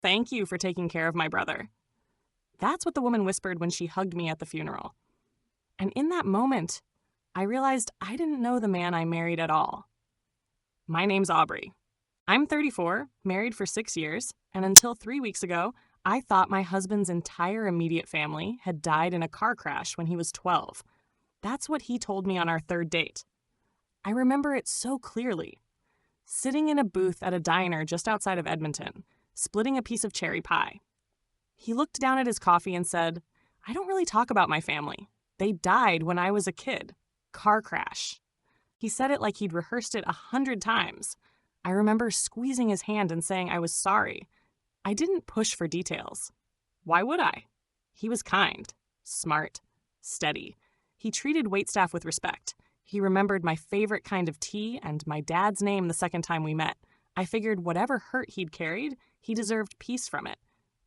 Thank you for taking care of my brother." That's what the woman whispered when she hugged me at the funeral. And in that moment, I realized I didn't know the man I married at all. My name's Aubrey. I'm 34, married for 6 years, and until 3 weeks ago, I thought my husband's entire immediate family had died in a car crash when he was 12. That's what he told me on our third date. I remember it so clearly. Sitting in a booth at a diner just outside of Edmonton, splitting a piece of cherry pie. He looked down at his coffee and said, "I don't really talk about my family. They died when I was a kid. Car crash." He said it like he'd rehearsed it 100 times. I remember squeezing his hand and saying I was sorry. I didn't push for details. Why would I? He was kind, smart, steady. He treated waitstaff with respect. He remembered my favorite kind of tea and my dad's name the second time we met. I figured whatever hurt he'd carried, he deserved peace from it.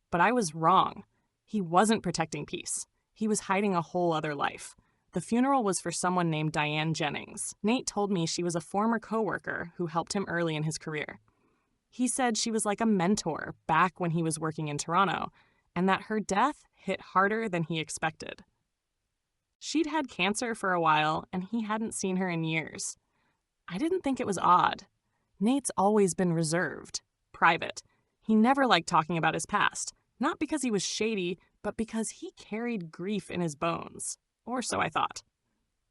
But I was wrong. He wasn't protecting peace. He was hiding a whole other life. The funeral was for someone named Diane Jennings. Nate told me she was a former coworker who helped him early in his career. He said she was like a mentor back when he was working in Toronto, and that her death hit harder than he expected. She'd had cancer for a while, and he hadn't seen her in years. I didn't think it was odd. Nate's always been reserved, private. He never liked talking about his past, not because he was shady, but because he carried grief in his bones. Or so I thought.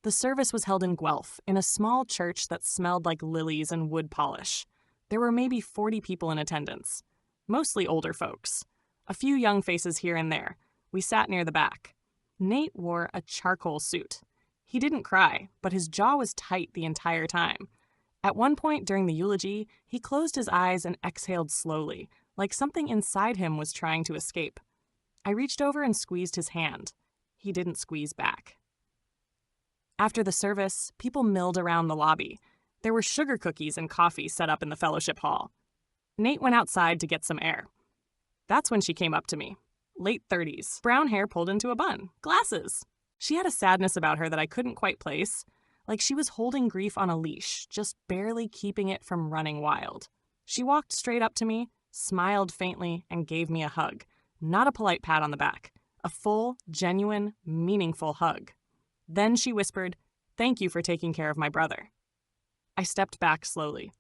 The service was held in Guelph, in a small church that smelled like lilies and wood polish. There were maybe 40 people in attendance, mostly older folks. A few young faces here and there. We sat near the back. Nate wore a charcoal suit. He didn't cry, but his jaw was tight the entire time. At one point during the eulogy, he closed his eyes and exhaled slowly, like something inside him was trying to escape. I reached over and squeezed his hand. He didn't squeeze back. After the service, people milled around the lobby. There were sugar cookies and coffee set up in the fellowship hall. Nate went outside to get some air. That's when she came up to me. Late 30s, brown hair pulled into a bun, glasses. She had a sadness about her that I couldn't quite place, like she was holding grief on a leash, just barely keeping it from running wild. She walked straight up to me, smiled faintly, and gave me a hug. Not a polite pat on the back. A full, genuine, meaningful hug. Then she whispered, "Thank you for taking care of my brother." I stepped back slowly.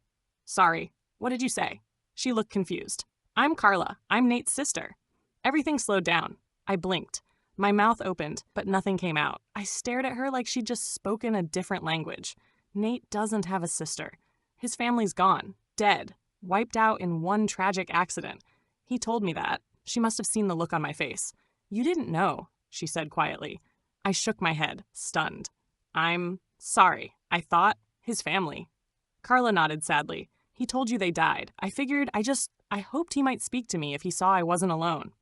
"Sorry, what did you say?" She looked confused. "I'm Carla. I'm Nate's sister." Everything slowed down. I blinked. My mouth opened, but nothing came out. I stared at her like she'd just spoken a different language. Nate doesn't have a sister. His family's gone, dead, wiped out in one tragic accident. He told me that. She must have seen the look on my face. "You didn't know," she said quietly. I shook my head, stunned. "I'm sorry. I thought his family." Carla nodded sadly. "He told you they died. I figured I hoped he might speak to me if he saw I wasn't alone."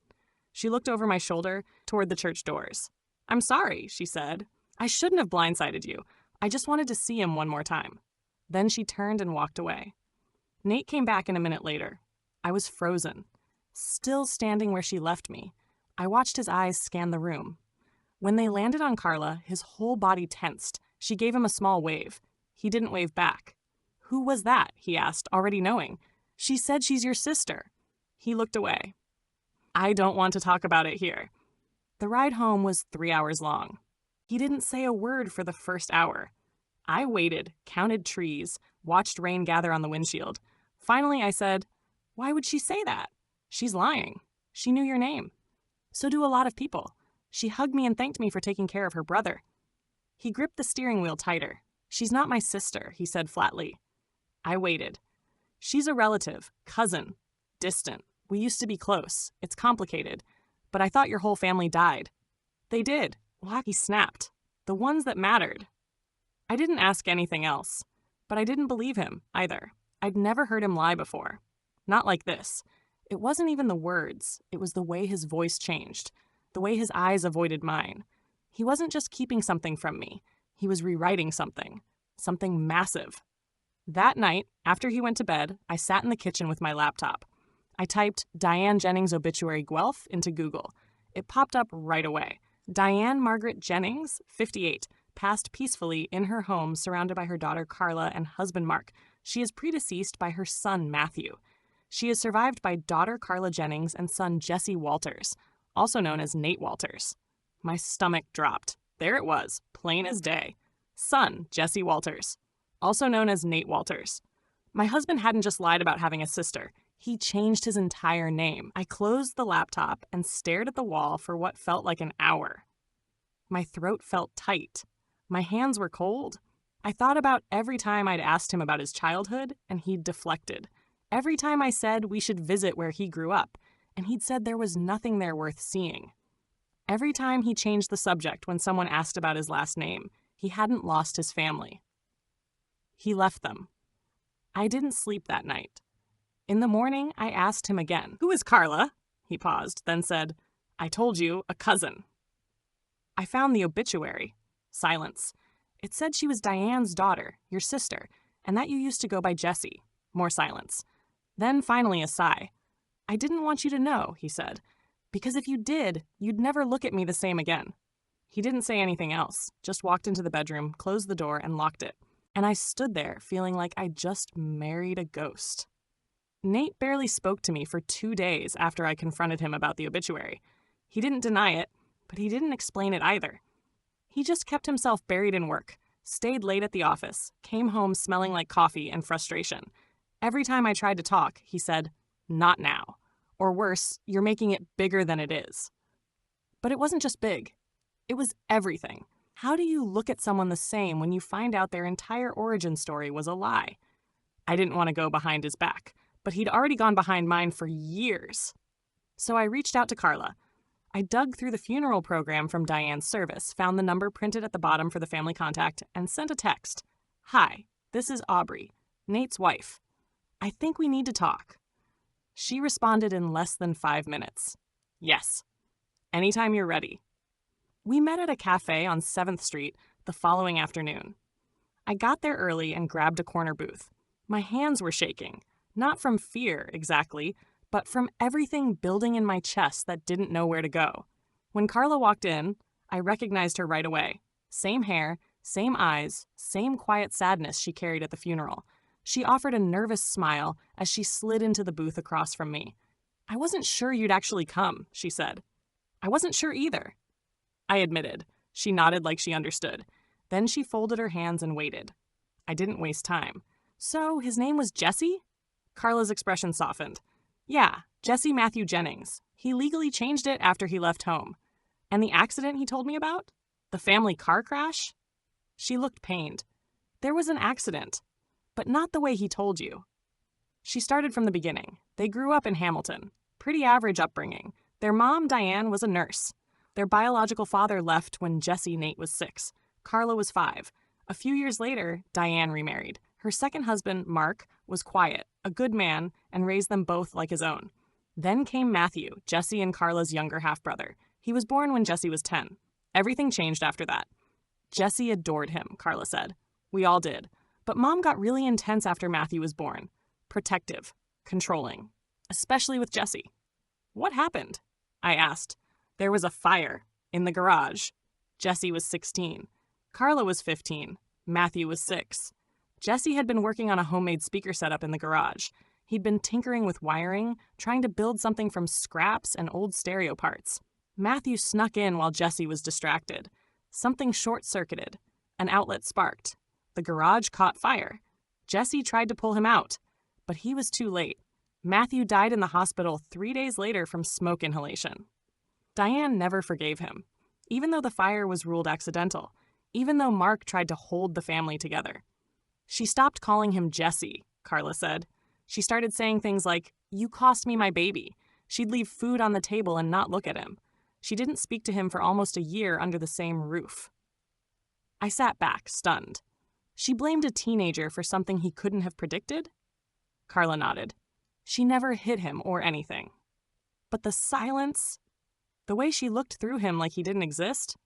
She looked over my shoulder toward the church doors. "I'm sorry," she said. "I shouldn't have blindsided you. I just wanted to see him one more time." Then she turned and walked away. Nate came back in a minute later. I was frozen, still standing where she left me. I watched his eyes scan the room. When they landed on Carla, his whole body tensed. She gave him a small wave. He didn't wave back. "Who was that?" he asked, already knowing. "She said she's your sister." He looked away. "I don't want to talk about it here." The ride home was 3 hours long. He didn't say a word for the first hour. I waited, counted trees, watched rain gather on the windshield. Finally, I said, "Why would she say that? She's lying. She knew your name. So do a lot of people. She hugged me and thanked me for taking care of her brother." He gripped the steering wheel tighter. "She's not my sister," he said flatly. I waited. "She's a relative, cousin, distant. We used to be close. It's complicated. But I thought your whole family died." "They did." Well, he snapped. "The ones that mattered." I didn't ask anything else. But I didn't believe him, either. I'd never heard him lie before. Not like this. It wasn't even the words. It was the way his voice changed. The way his eyes avoided mine. He wasn't just keeping something from me. He was rewriting something. Something massive. That night, after he went to bed, I sat in the kitchen with my laptop. I typed Diane Jennings obituary Guelph into Google. It popped up right away. Diane Margaret Jennings, 58, passed peacefully in her home surrounded by her daughter Carla and husband Mark. She is predeceased by her son Matthew. She is survived by daughter Carla Jennings and son Jesse Walters, also known as Nate Walters. My stomach dropped. There it was, plain as day. Son Jesse Walters, also known as Nate Walters. My husband hadn't just lied about having a sister. He changed his entire name. I closed the laptop and stared at the wall for what felt like an hour. My throat felt tight. My hands were cold. I thought about every time I'd asked him about his childhood, and he'd deflected. Every time I said we should visit where he grew up, and he'd said there was nothing there worth seeing. Every time he changed the subject when someone asked about his last name, he hadn't lost his family. He left them. I didn't sleep that night. In the morning, I asked him again, "Who is Carla?" He paused, then said, "I told you, a cousin." I found the obituary. Silence. It said she was Diane's daughter, your sister, and that you used to go by Jessie. More silence. Then finally a sigh. "I didn't want you to know," he said, "because if you did, you'd never look at me the same again." He didn't say anything else, just walked into the bedroom, closed the door, and locked it. And I stood there feeling like I just married a ghost. Nate barely spoke to me for 2 days after I confronted him about the obituary. He didn't deny it, but he didn't explain it either. He just kept himself buried in work, stayed late at the office, came home smelling like coffee and frustration. Every time I tried to talk, he said, "Not now." Or worse, "You're making it bigger than it is." But it wasn't just big. It was everything. How do you look at someone the same when you find out their entire origin story was a lie? I didn't want to go behind his back, but he'd already gone behind mine for years. So I reached out to Carla. I dug through the funeral program from Diane's service, found the number printed at the bottom for the family contact, and sent a text. "Hi, this is Aubrey, Nate's wife. I think we need to talk." She responded in less than 5 minutes. "Yes. Anytime you're ready." We met at a cafe on 7th Street the following afternoon. I got there early and grabbed a corner booth. My hands were shaking, not from fear exactly, but from everything building in my chest that didn't know where to go. When Carla walked in, I recognized her right away. Same hair, same eyes, same quiet sadness she carried at the funeral. She offered a nervous smile as she slid into the booth across from me. "I wasn't sure you'd actually come," she said. "I wasn't sure either." I admitted. She nodded like she understood. Then she folded her hands and waited. I didn't waste time. "So, his name was Jesse?" Carla's expression softened. "Yeah, Jesse Matthew Jennings. He legally changed it after he left home." "And the accident he told me about? The family car crash?" She looked pained. "There was an accident, but not the way he told you." She started from the beginning. They grew up in Hamilton. Pretty average upbringing. Their mom, Diane, was a nurse. Their biological father left when Jesse Nate was 6. Carla was 5. A few years later, Diane remarried. Her second husband, Mark, was quiet, a good man, and raised them both like his own. Then came Matthew, Jesse and Carla's younger half-brother. He was born when Jesse was 10. Everything changed after that. Jesse adored him, Carla said. We all did. But Mom got really intense after Matthew was born. Protective, controlling, especially with Jesse. "What happened?" I asked. "There was a fire in the garage." Jesse was 16. Carla was 15. Matthew was 6. Jesse had been working on a homemade speaker setup in the garage. He'd been tinkering with wiring, trying to build something from scraps and old stereo parts. Matthew snuck in while Jesse was distracted. Something short-circuited. An outlet sparked. The garage caught fire. Jesse tried to pull him out, but he was too late. Matthew died in the hospital 3 days later from smoke inhalation. Diane never forgave him, even though the fire was ruled accidental, even though Mark tried to hold the family together. She stopped calling him Jesse, Carla said. She started saying things like, "You cost me my baby." She'd leave food on the table and not look at him. She didn't speak to him for almost a year under the same roof. I sat back, stunned. She blamed a teenager for something he couldn't have predicted? Carla nodded. She never hit him or anything. But the silence, the way she looked through him like he didn't exist,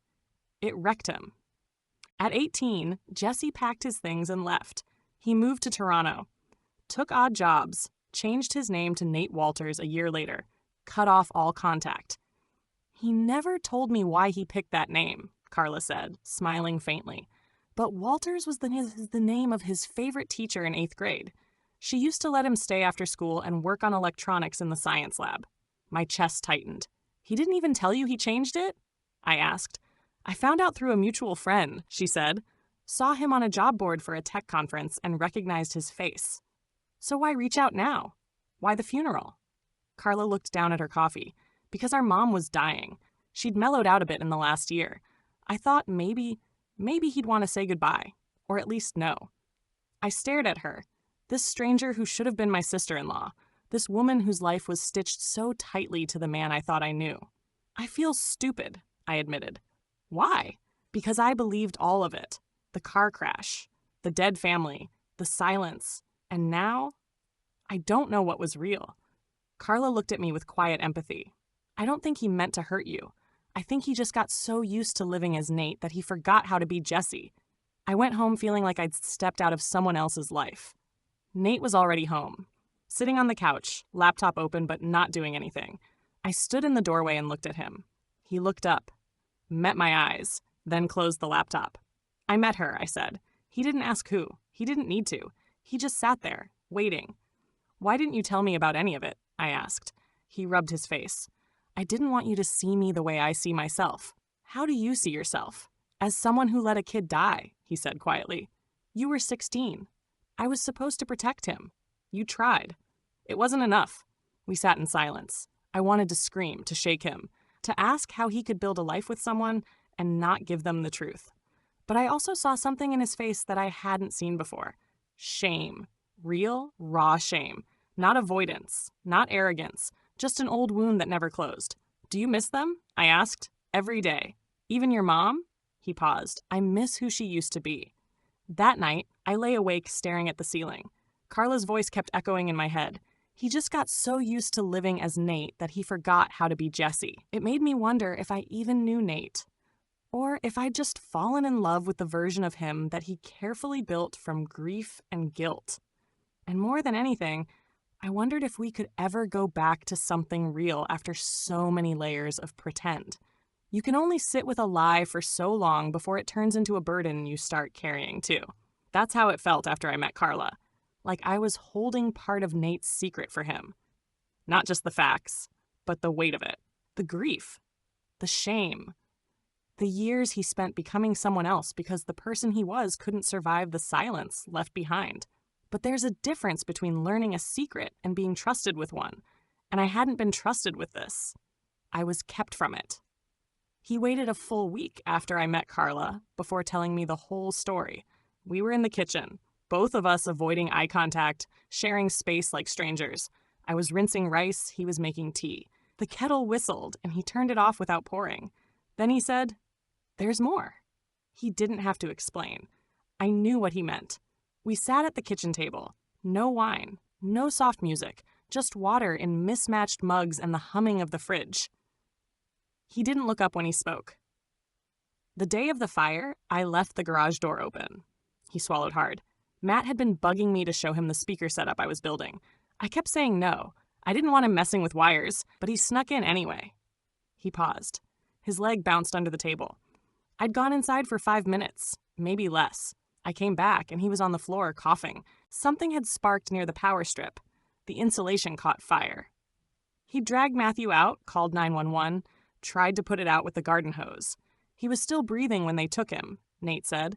it wrecked him. At 18, Jesse packed his things and left. He moved to Toronto, took odd jobs, changed his name to Nate Walters a year later, cut off all contact. "He never told me why he picked that name," Carla said, smiling faintly. "But Walters was the name of his favorite teacher in 8th grade. She used to let him stay after school and work on electronics in the science lab. My chest tightened. He didn't even tell you he changed it? I asked. I found out through a mutual friend, she said. Saw him on a job board for a tech conference and recognized his face. So why reach out now? Why the funeral? Carla looked down at her coffee. Because our mom was dying. She'd mellowed out a bit in the last year. I thought maybe he'd want to say goodbye, or at least know. I stared at her. This stranger who should have been my sister-in-law. This woman whose life was stitched so tightly to the man I thought I knew. I feel stupid, I admitted. Why? Because I believed all of it. The car crash, the dead family, the silence, and now I don't know what was real. Carla looked at me with quiet empathy. I don't think he meant to hurt you. I think he just got so used to living as Nate that he forgot how to be Jesse. I went home feeling like I'd stepped out of someone else's life. Nate was already home, sitting on the couch, laptop open but not doing anything. I stood in the doorway and looked at him. He looked up, met my eyes, then closed the laptop. I met her, I said. He didn't ask who. He didn't need to. He just sat there, waiting. Why didn't you tell me about any of it? I asked. He rubbed his face. I didn't want you to see me the way I see myself. How do you see yourself? As someone who let a kid die, he said quietly. You were 16. I was supposed to protect him. You tried. It wasn't enough. We sat in silence. I wanted to scream, to shake him, to ask how he could build a life with someone and not give them the truth. But I also saw something in his face that I hadn't seen before. Shame. Real, raw shame. Not avoidance, not arrogance, just an old wound that never closed. Do you miss them? I asked. Every day. Even your mom? He paused. I miss who she used to be. That night, I lay awake staring at the ceiling. Carla's voice kept echoing in my head. He just got so used to living as Nate that he forgot how to be Jesse. It made me wonder if I even knew Nate. Or if I'd just fallen in love with the version of him that he carefully built from grief and guilt. And more than anything, I wondered if we could ever go back to something real after so many layers of pretend. You can only sit with a lie for so long before it turns into a burden you start carrying too. That's how it felt after I met Carla. Like I was holding part of Nate's secret for him. Not just the facts, but the weight of it. The grief. The shame. The years he spent becoming someone else because the person he was couldn't survive the silence left behind. But there's a difference between learning a secret and being trusted with one. And I hadn't been trusted with this. I was kept from it. He waited a full week after I met Carla before telling me the whole story. We were in the kitchen, both of us avoiding eye contact, sharing space like strangers. I was rinsing rice, he was making tea. The kettle whistled, and he turned it off without pouring. Then he said, "There's more." He didn't have to explain. I knew what he meant. We sat at the kitchen table. No wine, no soft music, just water in mismatched mugs and the humming of the fridge. He didn't look up when he spoke. The day of the fire, I left the garage door open. He swallowed hard. Matt had been bugging me to show him the speaker setup I was building. I kept saying no. I didn't want him messing with wires, but he snuck in anyway. He paused. His leg bounced under the table. I'd gone inside for 5 minutes, maybe less. I came back, and he was on the floor, coughing. Something had sparked near the power strip. The insulation caught fire. He dragged Matthew out, called 911, tried to put it out with the garden hose. He was still breathing when they took him, Nate said.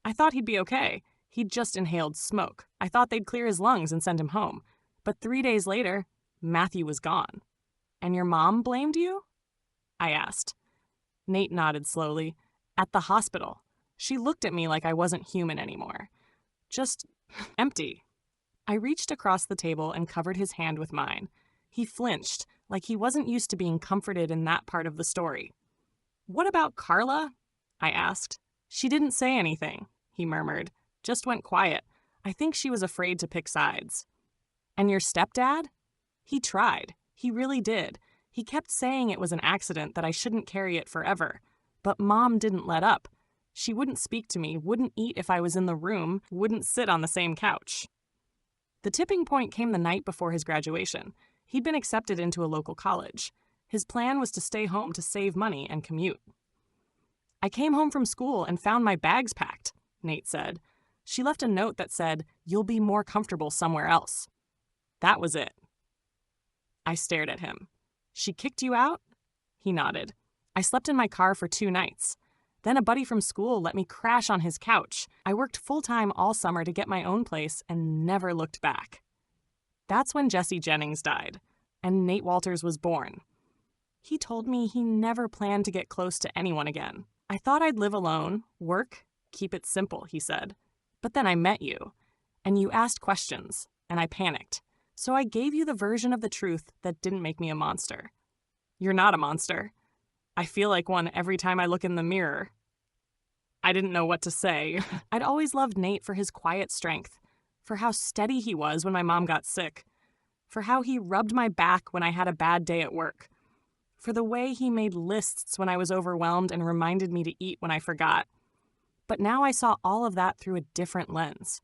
I thought he'd be okay. He'd just inhaled smoke. I thought they'd clear his lungs and send him home. But 3 days later, Matthew was gone. And your mom blamed you? I asked. Nate nodded slowly. At the hospital. She looked at me like I wasn't human anymore. Just empty. I reached across the table and covered his hand with mine. He flinched, like he wasn't used to being comforted in that part of the story. What about Carla? I asked. She didn't say anything, he murmured. Just went quiet. I think she was afraid to pick sides. And your stepdad? He tried. He really did. He kept saying it was an accident, that I shouldn't carry it forever. But Mom didn't let up. She wouldn't speak to me, wouldn't eat if I was in the room, wouldn't sit on the same couch. The tipping point came the night before his graduation. He'd been accepted into a local college. His plan was to stay home to save money and commute. I came home from school and found my bags packed, Nate said. She left a note that said, "You'll be more comfortable somewhere else." That was it. I stared at him. "She kicked you out?" He nodded. "I slept in my car for 2 nights. Then a buddy from school let me crash on his couch. I worked full-time all summer to get my own place and never looked back." That's when Jesse Jennings died, and Nate Walters was born. He told me he never planned to get close to anyone again. "I thought I'd live alone, work, keep it simple," he said. "But then I met you, and you asked questions, and I panicked. So I gave you the version of the truth that didn't make me a monster." "You're not a monster. I feel like one every time I look in the mirror." I didn't know what to say. I'd always loved Nate for his quiet strength, for how steady he was when my mom got sick, for how he rubbed my back when I had a bad day at work, for the way he made lists when I was overwhelmed and reminded me to eat when I forgot. But now I saw all of that through a different lens.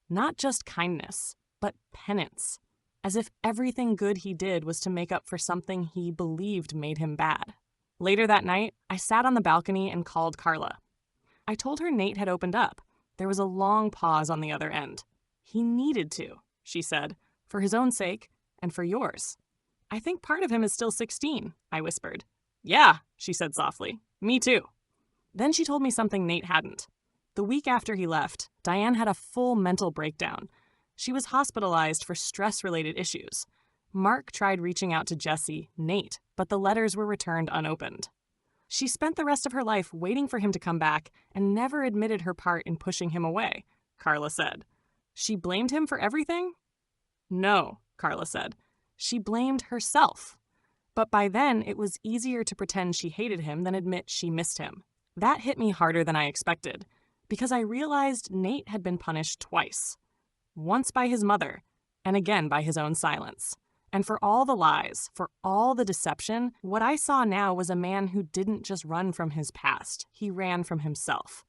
Not just kindness, but penance, as if everything good he did was to make up for something he believed made him bad. Later that night, I sat on the balcony and called Carla. I told her Nate had opened up. There was a long pause on the other end. "He needed to," she said, "for his own sake and for yours." "I think part of him is still 16, I whispered. "Yeah," she said softly. "Me too." Then she told me something Nate hadn't. The week after he left, Diane had a full mental breakdown. She was hospitalized for stress-related issues. Mark tried reaching out to Jesse, Nate, but the letters were returned unopened. She spent the rest of her life waiting for him to come back and never admitted her part in pushing him away, Carla said. She blamed him for everything? No, Carla said. She blamed herself. But by then, it was easier to pretend she hated him than admit she missed him. That hit me harder than I expected, because I realized Nate had been punished twice. Once by his mother, and again by his own silence. And for all the lies, for all the deception, what I saw now was a man who didn't just run from his past, he ran from himself.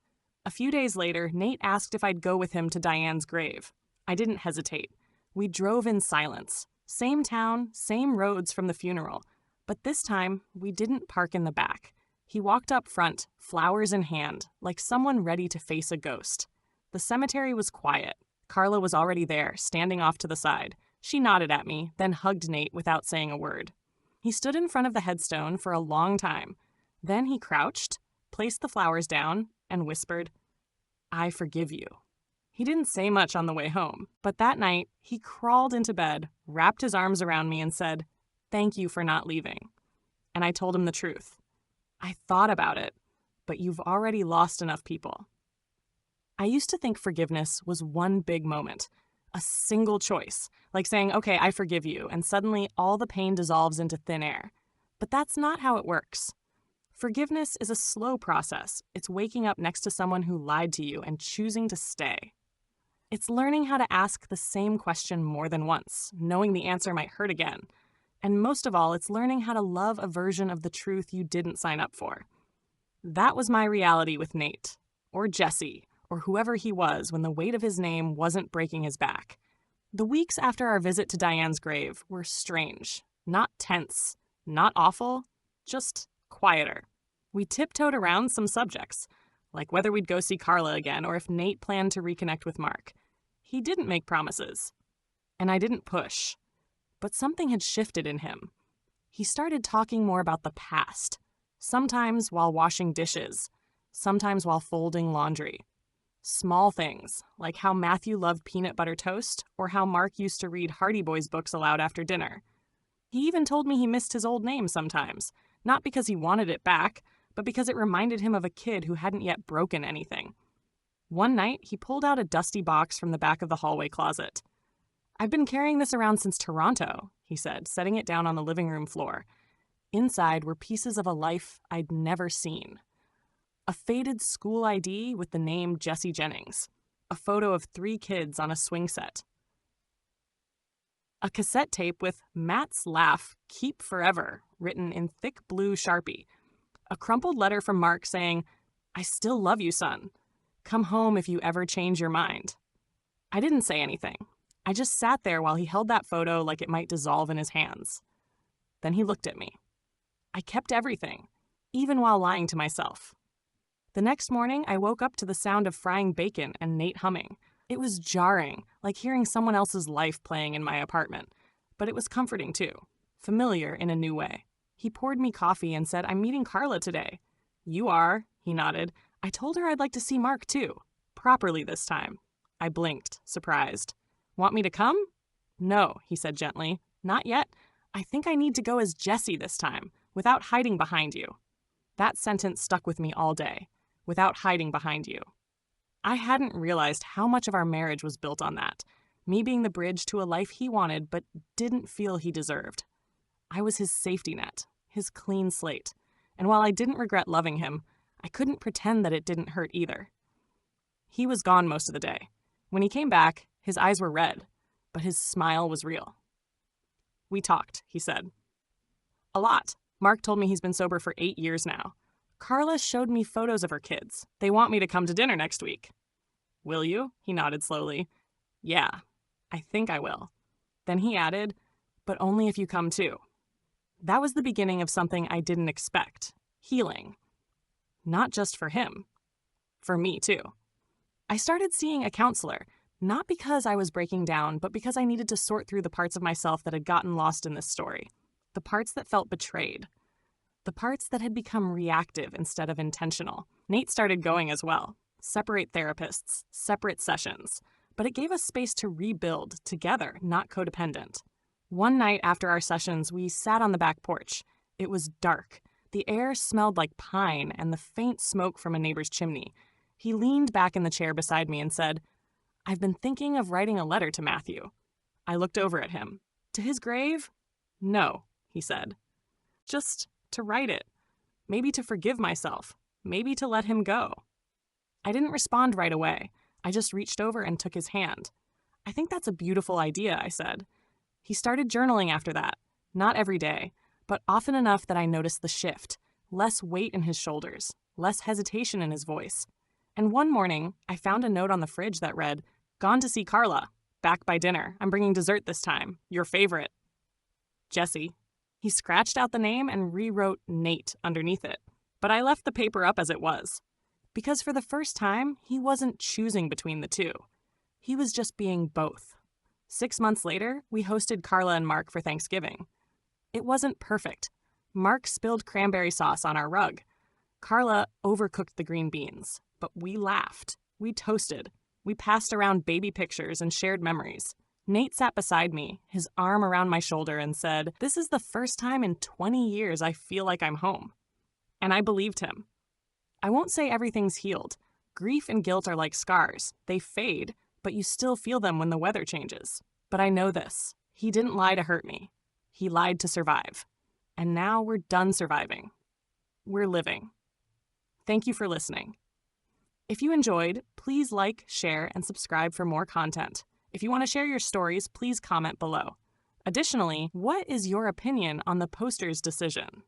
A few days later, Nate asked if I'd go with him to Diane's grave. I didn't hesitate. We drove in silence. Same town, same roads from the funeral. But this time, we didn't park in the back. He walked up front, flowers in hand, like someone ready to face a ghost. The cemetery was quiet. Carla was already there, standing off to the side. She nodded at me, then hugged Nate without saying a word. He stood in front of the headstone for a long time. Then he crouched, placed the flowers down, and whispered, "I forgive you." He didn't say much on the way home, but that night, he crawled into bed, wrapped his arms around me, and said, "Thank you for not leaving." And I told him the truth. "I thought about it, but you've already lost enough people." I used to think forgiveness was one big moment, a single choice, like saying, "Okay, I forgive you," and suddenly all the pain dissolves into thin air. But that's not how it works. Forgiveness is a slow process. It's waking up next to someone who lied to you and choosing to stay. It's learning how to ask the same question more than once, knowing the answer might hurt again. And most of all, it's learning how to love a version of the truth you didn't sign up for. That was my reality with Nate, or Jesse, or whoever he was when the weight of his name wasn't breaking his back. The weeks after our visit to Diane's grave were strange, not tense, not awful, just quieter. We tiptoed around some subjects, like whether we'd go see Carla again or if Nate planned to reconnect with Mark. He didn't make promises, and I didn't push. But something had shifted in him. He started talking more about the past, sometimes while washing dishes, sometimes while folding laundry. Small things, like how Matthew loved peanut butter toast or how Mark used to read Hardy Boys books aloud after dinner. He even told me he missed his old name sometimes, not because he wanted it back, but because it reminded him of a kid who hadn't yet broken anything. One night, he pulled out a dusty box from the back of the hallway closet. "I've been carrying this around since Toronto," he said, setting it down on the living room floor. Inside were pieces of a life I'd never seen. A faded school ID with the name Jesse Jennings. A photo of 3 kids on a swing set. A cassette tape with "Matt's Laugh, Keep Forever" written in thick blue Sharpie. A crumpled letter from Mark saying, "I still love you, son. Come home if you ever change your mind." I didn't say anything. I just sat there while he held that photo like it might dissolve in his hands. Then he looked at me. I kept everything, even while lying to myself. The next morning, I woke up to the sound of frying bacon and Nate humming. It was jarring, like hearing someone else's life playing in my apartment. But it was comforting too, familiar in a new way. He poured me coffee and said, "I'm meeting Carla today." "You are," he nodded. "I told her I'd like to see Mark too. Properly this time." I blinked, surprised. "Want me to come?" "No," he said gently. "Not yet. I think I need to go as Jesse this time, without hiding behind you." That sentence stuck with me all day. Without hiding behind you. I hadn't realized how much of our marriage was built on that. Me being the bridge to a life he wanted but didn't feel he deserved. I was his safety net, his clean slate. And while I didn't regret loving him, I couldn't pretend that it didn't hurt either. He was gone most of the day. When he came back, his eyes were red, but his smile was real. "We talked," he said. "A lot. Mark told me he's been sober for 8 years now. Carla showed me photos of her kids. They want me to come to dinner next week." "Will you?" He nodded slowly. "Yeah, I think I will." Then he added, "But only if you come too." That was the beginning of something I didn't expect. Healing. Not just for him. For me too. I started seeing a counselor, not because I was breaking down, but because I needed to sort through the parts of myself that had gotten lost in this story. The parts that felt betrayed. The parts that had become reactive instead of intentional. Nate started going as well. Separate therapists, separate sessions. But it gave us space to rebuild together, not codependent. One night after our sessions, we sat on the back porch. It was dark. The air smelled like pine and the faint smoke from a neighbor's chimney. He leaned back in the chair beside me and said, "I've been thinking of writing a letter to Matthew." I looked over at him. "To his grave?" "No," he said. "Just to write it. Maybe to forgive myself. Maybe to let him go." I didn't respond right away. I just reached over and took his hand. "I think that's a beautiful idea," I said. He started journaling after that. Not every day, but often enough that I noticed the shift. Less weight in his shoulders, less hesitation in his voice. And one morning, I found a note on the fridge that read, "Gone to see Carla. Back by dinner. I'm bringing dessert this time. Your favorite. Jesse." He scratched out the name and rewrote Nate underneath it. But I left the paper up as it was. Because for the first time, he wasn't choosing between the two. He was just being both. 6 months later, we hosted Carla and Mark for Thanksgiving. It wasn't perfect. Mark spilled cranberry sauce on our rug. Carla overcooked the green beans. But we laughed. We toasted. We passed around baby pictures and shared memories. Nate sat beside me, his arm around my shoulder, and said, "This is the first time in 20 years I feel like I'm home." And I believed him. I won't say everything's healed. Grief and guilt are like scars. They fade, but you still feel them when the weather changes. But I know this. He didn't lie to hurt me. He lied to survive. And now we're done surviving. We're living. Thank you for listening. If you enjoyed, please like, share, and subscribe for more content. If you want to share your stories, please comment below. Additionally, what is your opinion on the poster's decision?